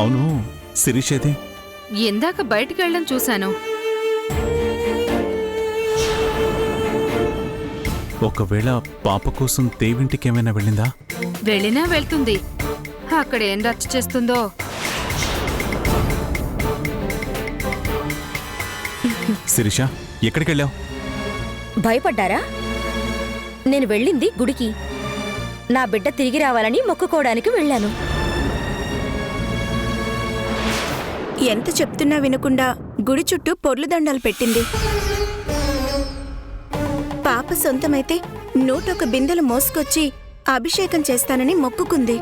అవును, శిరీషేది? ఇందాక బయటికి వెళ్ళడం చూశాను. ఒకవేళ పాప కోసం దేవింటికేమైనా వెళ్ళిందా? వెళ్ళినా వెళ్తుంది. అక్కడ ఏం రచ్చ చేస్తుందో. శిరీష, ఎక్కడికెళ్ళావు? భయపడ్డారా? నేను వెళ్ళింది గుడికి. నా బిడ్డ తిరిగి రావాలని మొక్కుకోవడానికి వెళ్ళాను. ఎంత చెప్తున్నా వినకుండా గుడి చుట్టూ పొర్లు దండాలు పెట్టింది. పాప సొంతమైతే 101 బిందెలు మోసుకొచ్చి అభిషేకం చేస్తానని మొక్కుకుంది.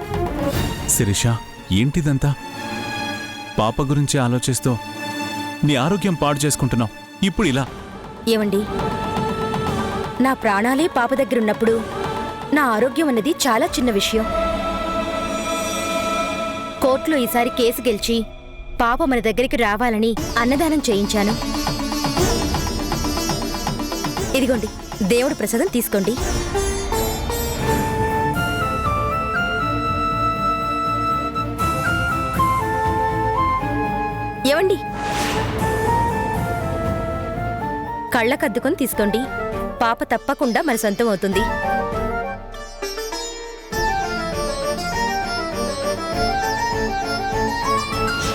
శిరీష, ఏంటిదంతా? పాప గురించి ఆలోచిస్తూ నీ ఆరోగ్యం పాడు చేసుకుంటున్నావు. ఇప్పుడు ఇలా. ఏమండి, నా ప్రాణాలే పాప దగ్గరున్నప్పుడు నా ఆరోగ్యం అన్నది చాలా చిన్న విషయం. కోర్టులో ఈసారి కేసు గెలిచి పాప మన దగ్గరికి రావాలని అన్నదానం చేయించాను. ఇదిగోండి, దేవుడి ప్రసాదం తీసుకోండి. ఏవండి, కళ్ళకద్దుకొని తీసుకోండి. పాప తప్పకుండా మన సొంతం అవుతుంది.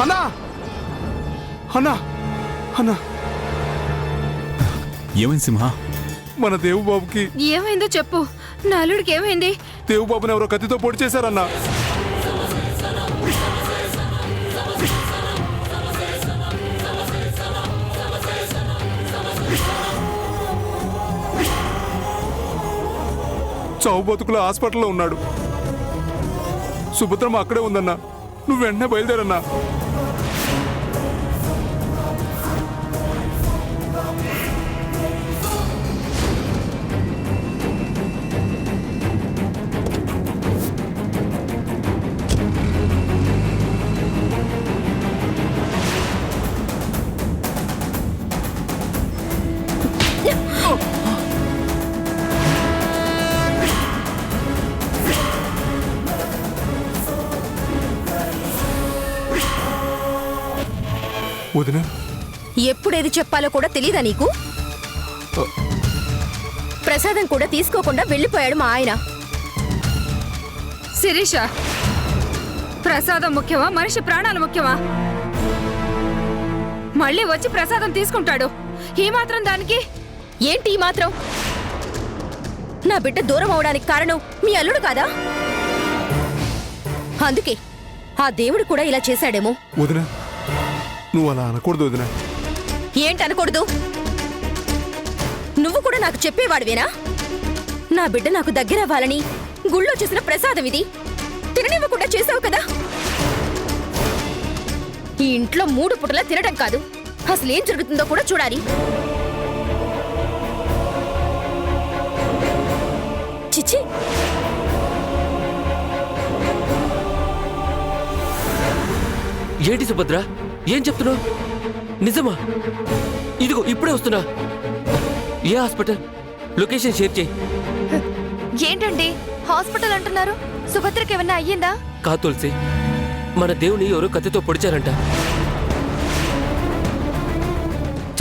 అన్నా అన్నా అన్నా, ఏమైంది సింహ? మన దేవుబాబుకి ఏమైందో చెప్పు. నా అల్లుడికి ఏమైంది? దేవుబాబుని ఎవరో కత్తితో పొడి చేశారన్నా. చావు బతుకుల హాస్పిటల్లో ఉన్నాడు. సుభద్రమ్మ అక్కడే ఉందన్నా. నువ్వు వెంటనే బయలుదేరన్నా. వదినా, ఎప్పుడేది చెప్పాలో కూడా తెలీదా నీకు? ప్రసాదం కూడా తీసుకోకుండా వెళ్ళిపోయాడు మా ఆయన. శిరీష, ప్రసాదం ముఖ్యమా, మనిషి ప్రాణాలు ముఖ్యమా? మళ్ళీ వచ్చి ప్రసాదం తీసుకుంటాడు. ఈ మాత్రం దానికి ఏంటి ఈ మాత్రం? నా బిడ్డ దూరం అవడానికి కారణం మీ అల్లుడు కాదా? అందుకే ఆ దేవుడు కూడా ఇలా చేశాడేమో. వదినా, నువ్వు అలా అనకూడదు వదినా. ఏంటనకూడదు? నువ్వు కూడా నాకు చెప్పేవాడివేనా? నా బిడ్డ నాకు దగ్గరవ్వాలని గుళ్ళో చేసిన ప్రసాదం ఇది. తిననివ్వకుండా చేసావు కదా. ఈ ఇంట్లో 3 పూటలా తినడం కాదు, అసలేం జరుగుతుందో కూడా చూడాలి. చిచ్చి, ఏంటి సుభద్ర, ఏం చెప్తున్నావు? నిజమా? ఇదిగో ఇప్పుడే వస్తున్నా. ఏ హాస్పిటల్? లొకేషన్ షేర్ చేయి. ఏంటండి హాస్పిటల్ అంటున్నారు? సుభద్రకి ఏమన్నా అయ్యిందా? కా తులసి, మన దేవుని ఎవరో కత్తితో పొడిచారంట.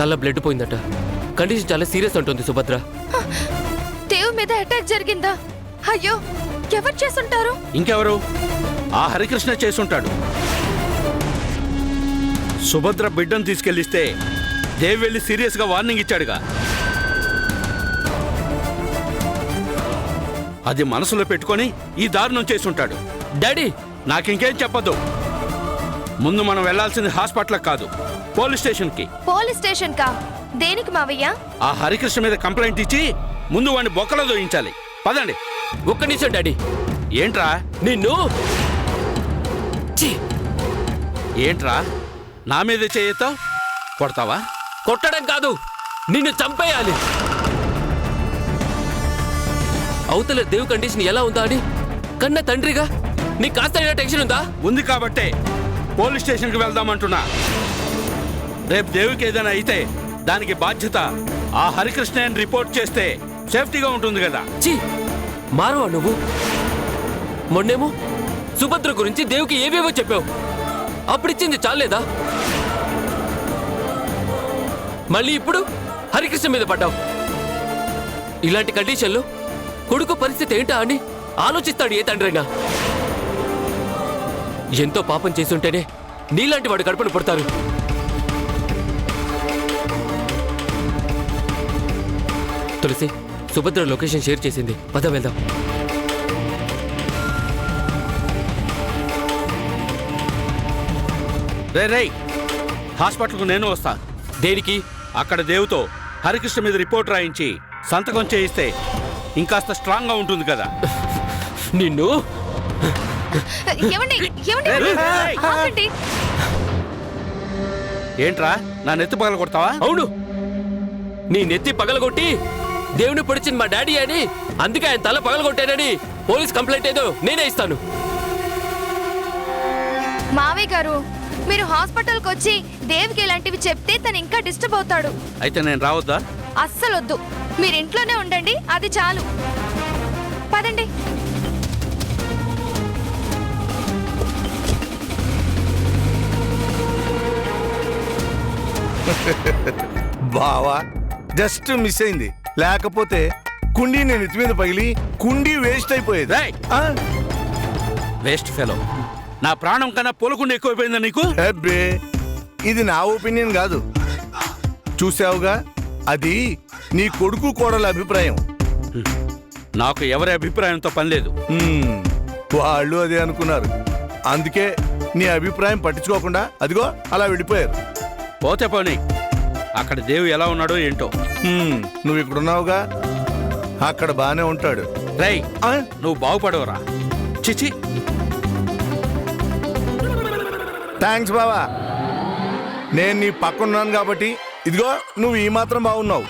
చాలా బ్లడ్ పోయిందట. కండిషన్ చాలా సీరియస్ అంటుంది సుభద్ర. దేవు మీద అటాక్ జరిగిందా? అయ్యో, ఎవరు చేసుంటారు? ఇంకెవరు? ఆ హరికృష్ణ చేసుంటాడు. సుభద్ర బిడ్డను తీసుకెళ్లిస్తే దేవి వెళ్ళి సీరియస్ గా వార్నింగ్ ఇచ్చాడుగా. అది మనసులో పెట్టుకొని ఈ దారుణం చేసుంటాడు. డాడీ, నాకింకేం చెప్పద్దు. ముందు మనం వెళ్లాల్సింది హాస్పిటల్ కాదు, పోలీస్ స్టేషన్ కి. పోలీస్ స్టేషన్ కా? దేనికి మావయ్య? ఆ హరికృష్ణ మీద కంప్లైంట్ ఇచ్చి ముందు వాడిని బొక్కలో దోయించాలి. పదండి. ఒక్క నిమిషం డాడీ. ఏంట్రా? నిన్ను ఏంట్రా నా మీదే చేయతావు? కొడతావా? కొట్టడం కాదు, నిన్ను చంపేయాలి. అవతల దేవు కండిషన్ ఎలా ఉందా అని కన్న తండ్రిగా నీకు కాస్త టెన్షన్ ఉందా? ఉంది కాబట్టే పోలీస్ స్టేషన్కి వెళ్దామంటున్నా. రేపు దేవుడికి ఏదైనా అయితే దానికి బాధ్యత ఆ హరికృష్ణ రిపోర్ట్ చేస్తే సేఫ్టీగా ఉంటుంది కదా. ఛీ, మారవా నువ్వు? మొన్నేమో సుభద్ర గురించి దేవుకి ఏవేవో చెప్పావు. అప్పుడిచ్చింది చాలేదా? మళ్ళీ ఇప్పుడు హరికృష్ణ మీద పడ్డావు. ఇలాంటి కండిషన్లో కొడుకు పరిస్థితి ఏంటా అని ఆలోచిస్తాడు ఏ తండ్రైనా. ఎంతో పాపం చేసుంటేనే నీలాంటి వాడు కడుపును పుడతారు. తులసి, సుభద్ర లొకేషన్ షేర్ చేసింది, పద వెళ్దాం. రే హాస్పిటల్కు నేను వస్తా. దేనికి? అక్కడ దేవుతో హరికృష్ణ మీద రిపోర్ట్ రాయించి సంతకం చేయిస్తే ఇంకాస్త స్ట్రాంగ్ గా ఉంటుంది కదా. నిన్ను ఏమండి ఏమండి రేయ్. ఆగండి. ఏంట్రా నా నెత్తి పగల కొడతావా? అవును, నీ నెత్తి పగలగొట్టి దేవుని పొడిచింది మా డాడీ అని, అందుకే ఆయన తల పగలగొట్టానని పోలీస్ కంప్లైంట్ ఏదో నేనే ఇస్తాను. మావయ్య గారు, మీరు హాస్పిటల్కి వచ్చి దేవికి ఇలాంటివి చెప్తే తను ఇంకా డిస్టర్బ్ అవుతాడు. అయితే నేను రావద్దా? అస్సలు వద్దు, మీరు ఇంట్లోనే ఉండండి, అది చాలు. పదండి. బావా జస్ట్ మిస్ అయింది, లేకపోతే కుండీ నేను ఎత్తి మీద పగిలి కుండీ వేస్ట్ అయిపోయేది. రేయ్. ఆ? వేస్ట్ ఫెలో, నా ప్రాణం కన్నా పూలకుండా ఎక్కువైపోయిందా నీకు? అబ్బే, ఇది నా ఒపీనియన్ కాదు, చూసావుగా, అది నీ కొడుకు కోడల అభిప్రాయం. నాకు ఎవరి అభిప్రాయంతో పని లేదు. హ్మ్, వాళ్ళు అదే అనుకున్నారు, అందుకే నీ అభిప్రాయం పట్టించుకోకుండా అదిగో అలా వెళ్ళిపోయారు. పోతే పోనీ, అక్కడ దేవు ఎలా ఉన్నాడో ఏంటో. హ్మ్, నువ్వు ఇక్కడున్నావుగా, అక్కడ బానే ఉంటాడు. రేయ్, ఆ? నువ్వు బాగుపడవరా? చిచి. థ్యాంక్స్ బావా, నేను నీ పక్కనున్నాను కాబట్టి ఇదిగో నువ్వు ఈ మాత్రం బాగున్నావు.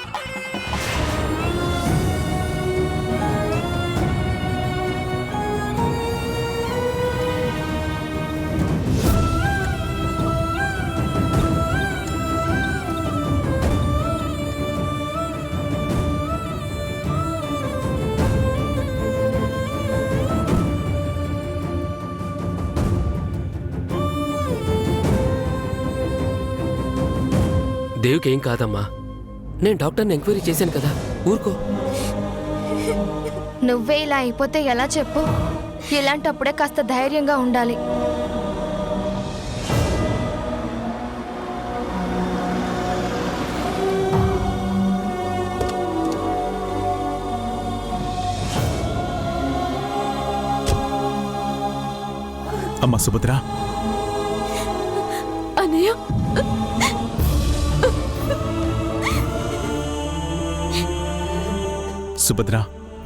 దేవుకి ఏం కాదమ్మా, నేను డాక్టర్ని ఎంక్వైరీ చేశాను కదా, ఊరుకో. నువ్వే ఇలా అయిపోతే ఎలా చెప్పు? ఇలాంటప్పుడే కాస్త ధైర్యంగా ఉండాలి. అమ్మా సుభద్ర, అన్నయ్య, సుభద్ర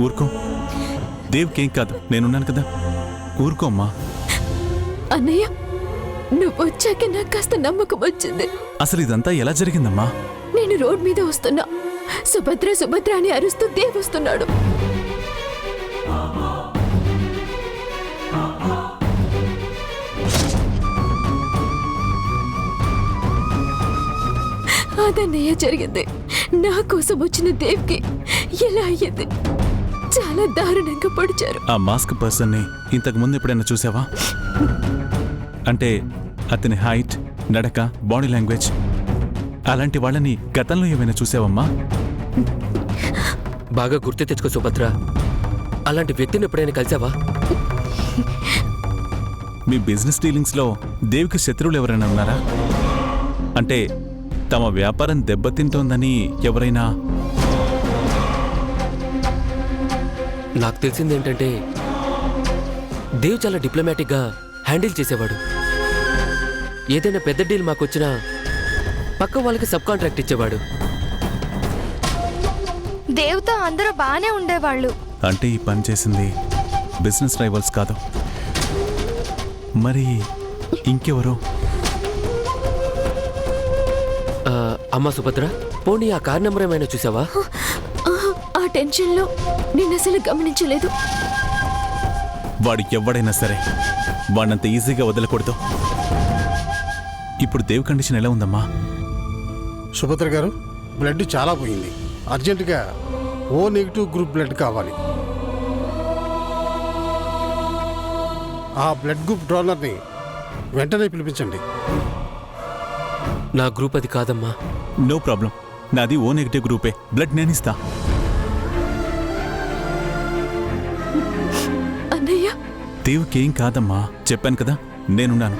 ఊరుకో, దేవ్కేం కాదు, నేనున్నాను కదా, ఊరుకో అమ్మా. అన్నయ్య, నువ్వు వచ్చాక నాకు కాస్త నమ్మకం వచ్చింది. అసలు ఇదంతా ఎలా జరిగిందమ్మా? నేను రోడ్ మీద వస్తున్నా, సుభద్ర సుభద్ర అని అరుస్తూ దేవ్ వస్తున్నాడు. అదన్నయ్య జరిగింది. నా కోసం వచ్చిన దేవ్కి ఎలా అయ్యింది? చాలా దారుణంగా పొడిచారు. ఆ మాస్క్ పర్సన్ని ఇంతకు ముందు ఎప్పుడైనా చూసావా? అంటే అతని హైట్, నడక, బాడీ లాంగ్వేజ్ అలాంటి వాళ్ళని గతంలో ఏమైనా చూసావమ్మా? బాగా గుర్తు తెచ్చుకో సుభద్ర, అలాంటి వ్యక్తిని ఎప్పుడైనా కలిసావా? మీ బిజినెస్ డీలింగ్స్లో దేవికి శత్రువులు ఎవరైనా ఉన్నారా? అంటే తమ వ్యాపారం దెబ్బతింటోందని ఎవరైనా? నాకు తెలిసింది ఏంటంటే దేవ్ చాలా డిప్లొమాటిక్గా హ్యాండిల్ చేసేవాడు. ఏదైనా పెద్ద డీల్ మాకొచ్చినా పక్క వాళ్ళకి సబ్ కాంట్రాక్ట్ ఇచ్చేవాడు. దేవుతో అందరూ బాగానే ఉండేవాళ్ళు. అంటే ఈ పని చేసింది బిజినెస్ రైవల్స్ కాదు, మరి ఇంకెవరో? అమ్మా సుభద్ర, పోనీ ఆ కార్ నెంబర్ ఏమైనా చూసావా? ఆ టెన్షన్లో నేను అసలు గమనించలేదు. వాడు ఎవడైనా సరే వాడినంత ఈజీగా వదలకూడదు. ఇప్పుడు దేవ్ కండిషన్ ఎలా ఉందమ్మా? సుభద్ర గారు, బ్లడ్ చాలా పోయింది, అర్జెంటుగా ఓ నెగిటివ్ గ్రూప్ బ్లడ్ కావాలి. ఆ బ్లడ్ గ్రూప్ డోనర్ని వెంటనే పిలిపించండి. నా గ్రూప్ అది కాదమ్మా. నో ప్రాబ్లం, నాది ఓ నెగిటివ్ గ్రూపే. బ్లడ్ నేనిస్తా. అన్నయ్య, దేవ్కి ఏం కాదమ్మా, చెప్పాను కదా నేనున్నాను.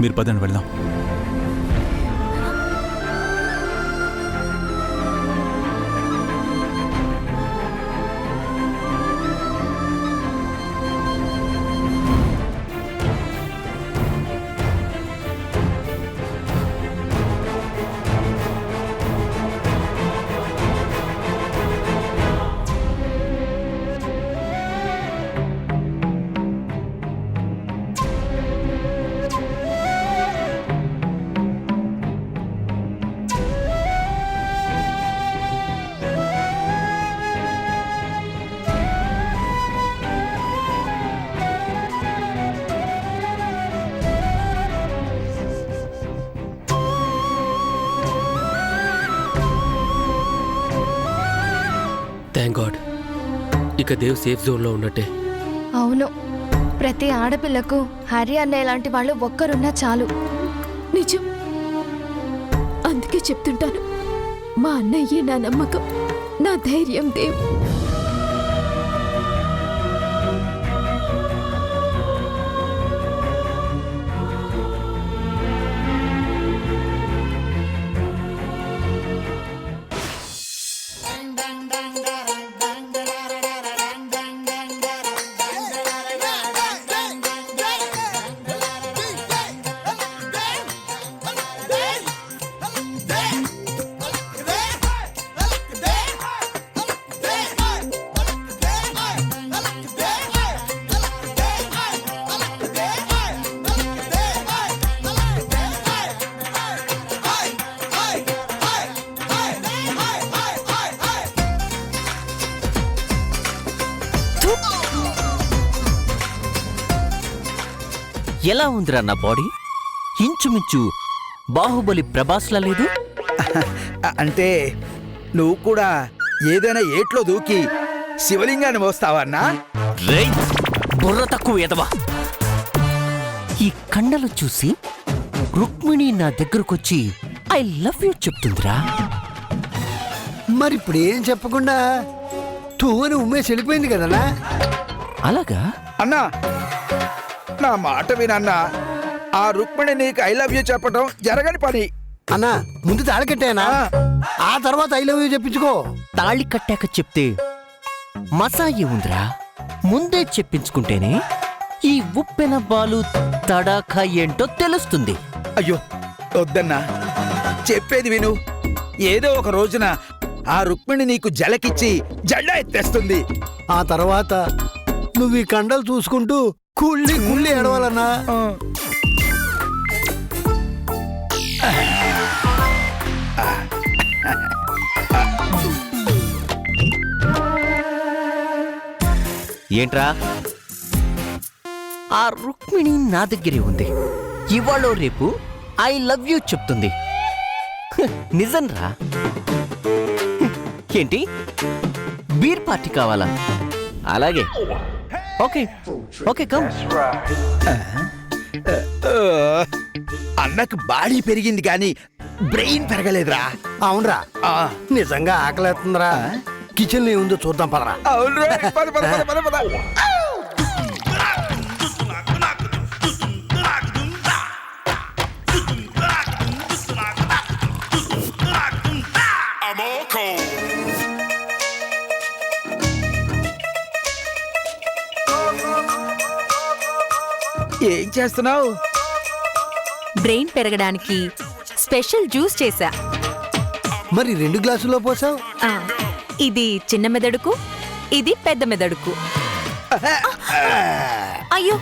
మీరు పదండి వెళ్దాం. థ్యాంక్ గాడ్, ఇక దేవ్ సేఫ్ జోన్లో ఉన్నట్టే. అవును, ప్రతి ఆడపిల్లకు హరి అన్నయ్య లాంటి వాళ్ళు ఒక్కరున్నా చాలు. నిజం. అందుకే చెప్తుంటాను, మా అన్నయ్యే నా నమ్మకం, నా ధైర్యం. దేవ్, ఎలా ఉందిరా నా బాడీ? ఇంచుమించు బాహుబలి ప్రభాస్లా లేదు? అంటే నువ్వు కూడా ఏదైనా ఏట్లో దూకి శివలింగాన్ని మోస్తావన్నా? రేయ్, బుర్ర తక్కువ ఎదవా! ఈ కండలు చూసి రుక్మిణి నా దగ్గరకొచ్చి ఐ లవ్ యూ చెప్తుందిరా. మరి ఇప్పుడు ఏం చెప్పకుండా తూవని ఉమ్మేసి వెళ్ళిపోయింది కదనా? అలాగా అన్నా, నా మాట వినన్నా. ఆ రుక్మిణి నీకు ఐ లవ్ యూ చెప్పడం జరగని పని. అన్నా, ముందు తాళి కట్టేనా, ఆ తర్వాత ఐ లవ్ యూ చెప్పించుకో. తాళి కట్టాక చెప్తే మసాయి ఉందిరా. ముందే చెప్పించుకుంటేనే ఈ ఉప్పెన బాలు తడాఖా ఏంటో తెలుస్తుంది. అయ్యో వద్దన్నా, చెప్పేది విను. ఏదో ఒక రోజున ఆ రుక్మిణి నీకు జలకిచ్చి జెండా ఎత్తేస్తుంది. ఆ తర్వాత నువ్వు ఈ కండలు చూసుకుంటూ కుళ్ళి కుళ్ళి ఏడవాలన్నా. ఏంట్రా, ఆ రుక్మిణి నా దగ్గరే ఉంది. ఇవాళ రేపు ఐ లవ్ యూ చెప్తుంది. నిజం రా. ఏంటి, బీర్ పార్టీ కావాలా? అలాగే, ఓకే ఓకే కమ్. అన్నకు బాడీ పెరిగింది కానీ బ్రెయిన్ పెరగలేదురా. అవునరా, నిజంగా ఆకలేస్తుందిరా. కిచెన్ లో ఏముందో చూద్దాం పదరా. అవునురా, పద పద పద పద పద. ఏం చేస్తున్నావు? బ్రెయిన్ పెరగడానికి స్పెషల్ జ్యూస్ చేశా. మరి 2 గ్లాసుల్లో పోసావు? ఇది చిన్న మెదడుకు, ఇది పెద్ద మెదడుకు. అయ్యో,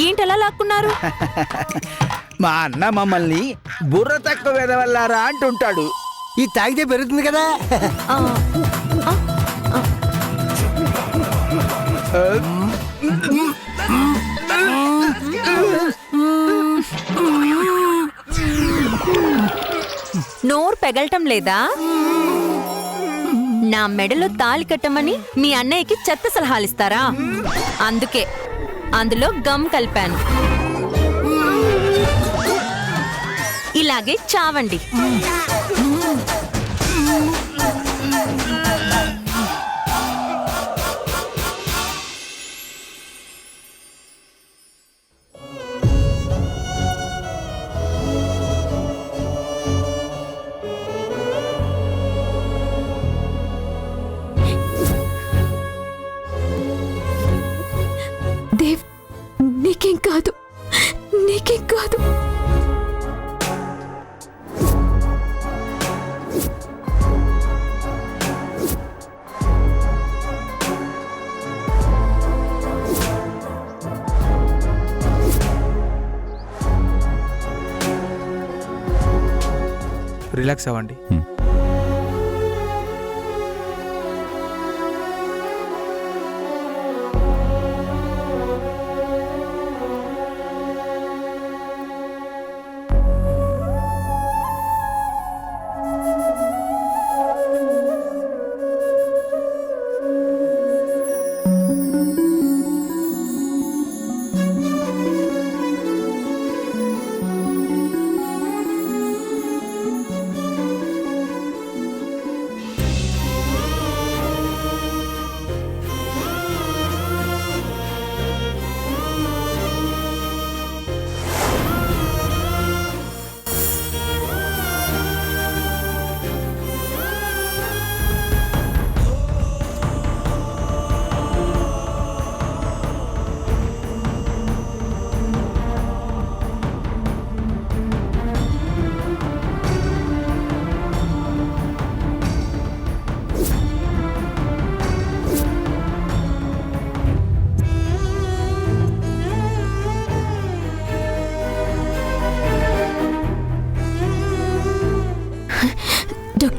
ఏంటలా లాక్కున్నారు? మా అన్న మమ్మల్ని బుర్ర తక్కువ వెదవల్లారా అంటుంటాడు. ఈ తాగితే పెరుగుతుంది కదా. నోరు పెగలటం లేదా? నా మెడలో తాళి కట్టమని మీ అన్నయ్యకి చెత్త సలహాలిస్తారా? అందుకే అందులో గమ్ కలిపాను. ఇలాగే చావండి. దేవ్, నీకేం కాదు, నీకేం కాదు. రిలాక్స్ అవ్వండి.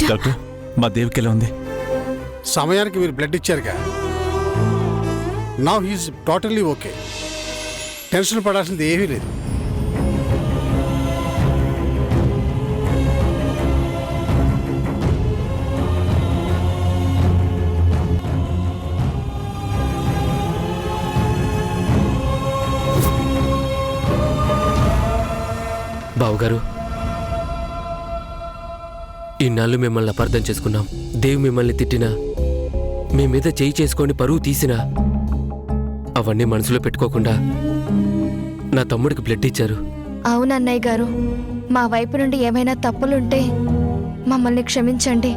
డాక్టర్, మా దేవికి ఎలా ఉంది? సమయానికి మీరు బ్లడ్ ఇచ్చారుగా. Now he's totally okay. Tension పడాల్సింది ఏమీ లేదు. బావుగారు, ఇన్నాళ్ళు మిమ్మల్ని అపార్థం చేసుకున్నాం. దేవ్ మిమ్మల్ని తిట్టినా, మీ మీద చేయి చేసుకొని పరువు తీసినా అవన్నీ మనసులో పెట్టుకోకుండా నా తమ్ముడికి బ్లడ్ ఇచ్చారు. అవును అన్నయ్య గారు, మా వైపు నుండి ఏమైనా తప్పులుంటే మమ్మల్ని క్షమించండి.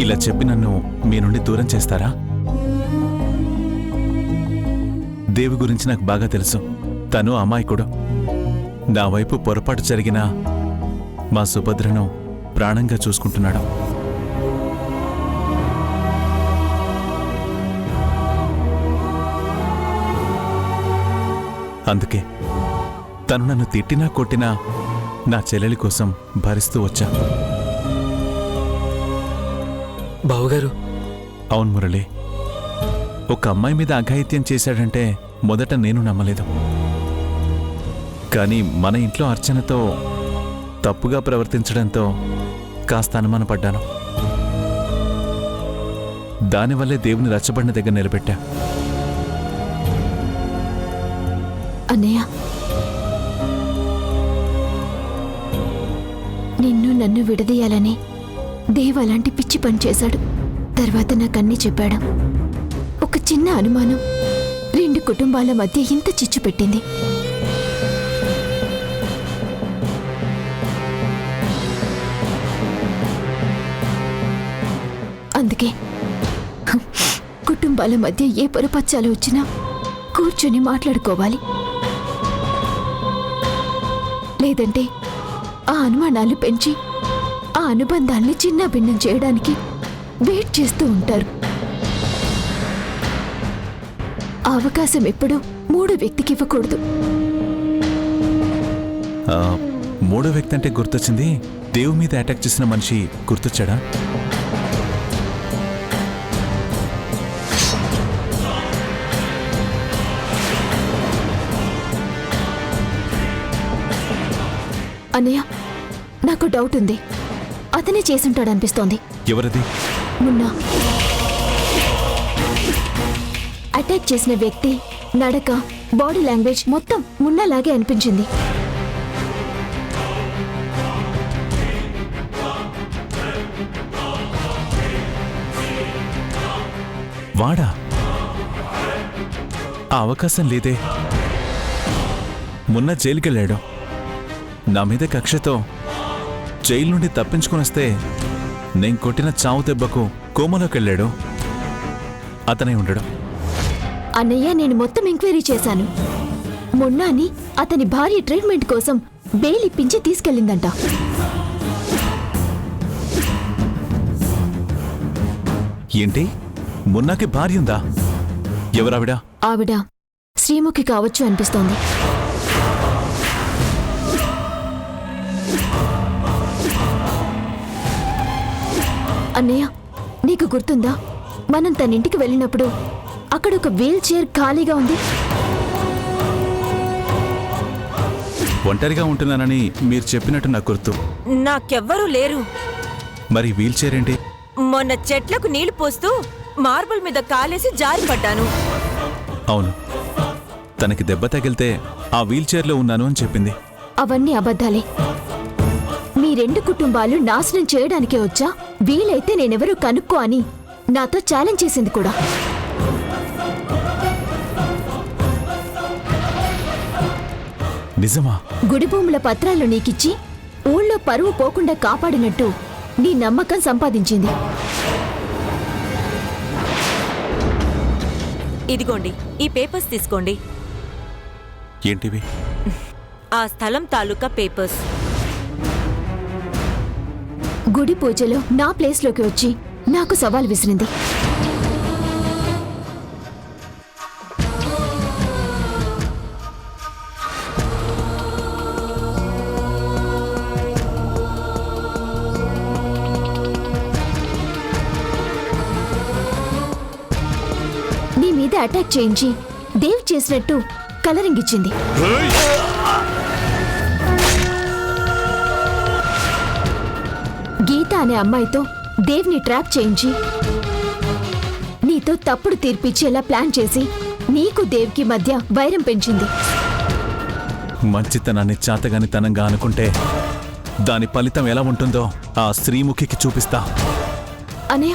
ఇలా చెప్పి నన్ను మీ నుండి దూరం చేస్తారా? దేవి గురించి నాకు బాగా తెలుసు. తను అమాయకుడు. నా వైపు పొరపాటు జరిగినా మా సుభద్రను ప్రాణంగా చూసుకుంటున్నాడు. అందుకే తను నన్ను తిట్టినా కొట్టినా నా చెల్లెలి కోసం భరిస్తూ వచ్చా. బావుగారు, అవును మురళి, ఒక అమ్మాయి మీద అఘాయిత్యం చేశాడంటే మొదట నేను నమ్మలేదు. కానీ మన ఇంట్లో అర్చనతో తప్పుగా ప్రవర్తించడంతో కాస్త అనుమానపడ్డాను. దానివల్లే దేవుని రచ్చబడిన దగ్గర నిలబెట్టా. అన్నయ్య, నిన్ను నన్ను విడదీయాలని దేవ్ అలాంటి పిచ్చి పని చేశాడు. తర్వాత నాకన్నీ చెప్పాడు. ఒక చిన్న అనుమానం 2 కుటుంబాల మధ్య ఇంత చిచ్చు పెట్టింది. అందుకే కుటుంబాల మధ్య ఏ పొరపచ్చాలు వచ్చినా కూర్చొని మాట్లాడుకోవాలి. లేదంటే ఆ అనుమానాలు పెంచి ఆ అనుబంధాల్ని చిన్న భిన్నం చేయడానికి వెయిట్ చేస్తూ ఉంటారు. ఆ అవకాశం ఎప్పుడూ 3వ వ్యక్తికి ఇవ్వకూడదు. మూడో వ్యక్తి అంటే గుర్తొచ్చింది. దేవు మీద అటాక్ చేసిన మనిషి గుర్తొచ్చాడా? అన్నయ్య, నాకు డౌట్ ఉంది. అతనే చేసుంటాడనిపిస్తోంది. ఎవరది? మున్నా. అటాక్ చేసిన వ్యక్తి నడక, బాడీ లాంగ్వేజ్ మొత్తం మున్నాలాగే అనిపించింది. వాడా? ఆ అవకాశం లేదే. మొన్న జైలుకెళ్ళాడు. నా మీద కక్షతో జైలు నుండి తప్పించుకుని వస్తే నేను కొట్టిన చావు దెబ్బకు కోమలోకెళ్ళాడు. అతనే ఉండడు. అన్నయ్య, నేను మొత్తం ఎంక్వైరీ చేశాను. మొన్నాని అతని భార్య ట్రీట్మెంట్ కోసం బెయిల్ ఇప్పించి తీసుకెళ్ళిందంట. ఏంటి? మున్నాకి భార్య ఉందా? ఎవరావిడ? ఆవిడ శ్రీముఖి కావచ్చు అనిపిస్తోంది. అన్నయ్య, నీకు గుర్తుందా, మనం తన ఇంటికి వెళ్ళినప్పుడు అక్కడ ఒక వీల్ చైర్ ఖాళీగా ఉంది. ఒంటరిగా ఉంటున్నానని మీరు చెప్పినట్టు నాకు గుర్తు. నాకెవ్వరూ లేరు. మరి వీల్ చైర్ ఏంటి? మొన్న చెట్లకు నీళ్లు పోస్తూ మార్బుల్ మీద కాలేసి జారిపడ్డాను. అవును, తనకి దెబ్బ తగిలితే ఆ వీల్ చైర్లో ఉన్నాను అని చెప్పింది. అవన్నీ అబద్ధాలే. మీ రెండు కుటుంబాలు నాశనం చేయడానికే వచ్చా? వీలైతే నేనెవరూ కనుక్కో అని నాతో ఛాలెంజ్ చేసింది కూడా. నిజమా? గుడి భూముల పత్రాలు నీకిచ్చి ఊళ్ళో పరువు పోకుండా కాపాడినట్టు నీ నమ్మకం సంపాదించింది. ఇదిగోండి, ఈ పేపర్స్ తీసుకోండి. ఏంటివి? ఆ స్థలం తాలూకా పేపర్స్. గుడి పూజలో నా ప్లేస్లోకి వచ్చి నాకు సవాల్ విసిరింది. నీ మీద అటాక్ చేయించి దేవ్ చేసినట్టు కలరింగ్ ఇచ్చింది. గీత అనే అమ్మాయితో దేవ్ని ట్రాప్ చేయించి నీతో తప్పుడు తీర్పిచ్చేలా ప్లాన్ చేసి నీకు దేవ్కి మధ్య వైరం పెంచింది. మంచితనాన్ని చాతగానితనంగా అనుకుంటే దాని ఫలితం ఎలా ఉంటుందో ఆ శ్రీముఖికి చూపిస్తా. అనయ్య,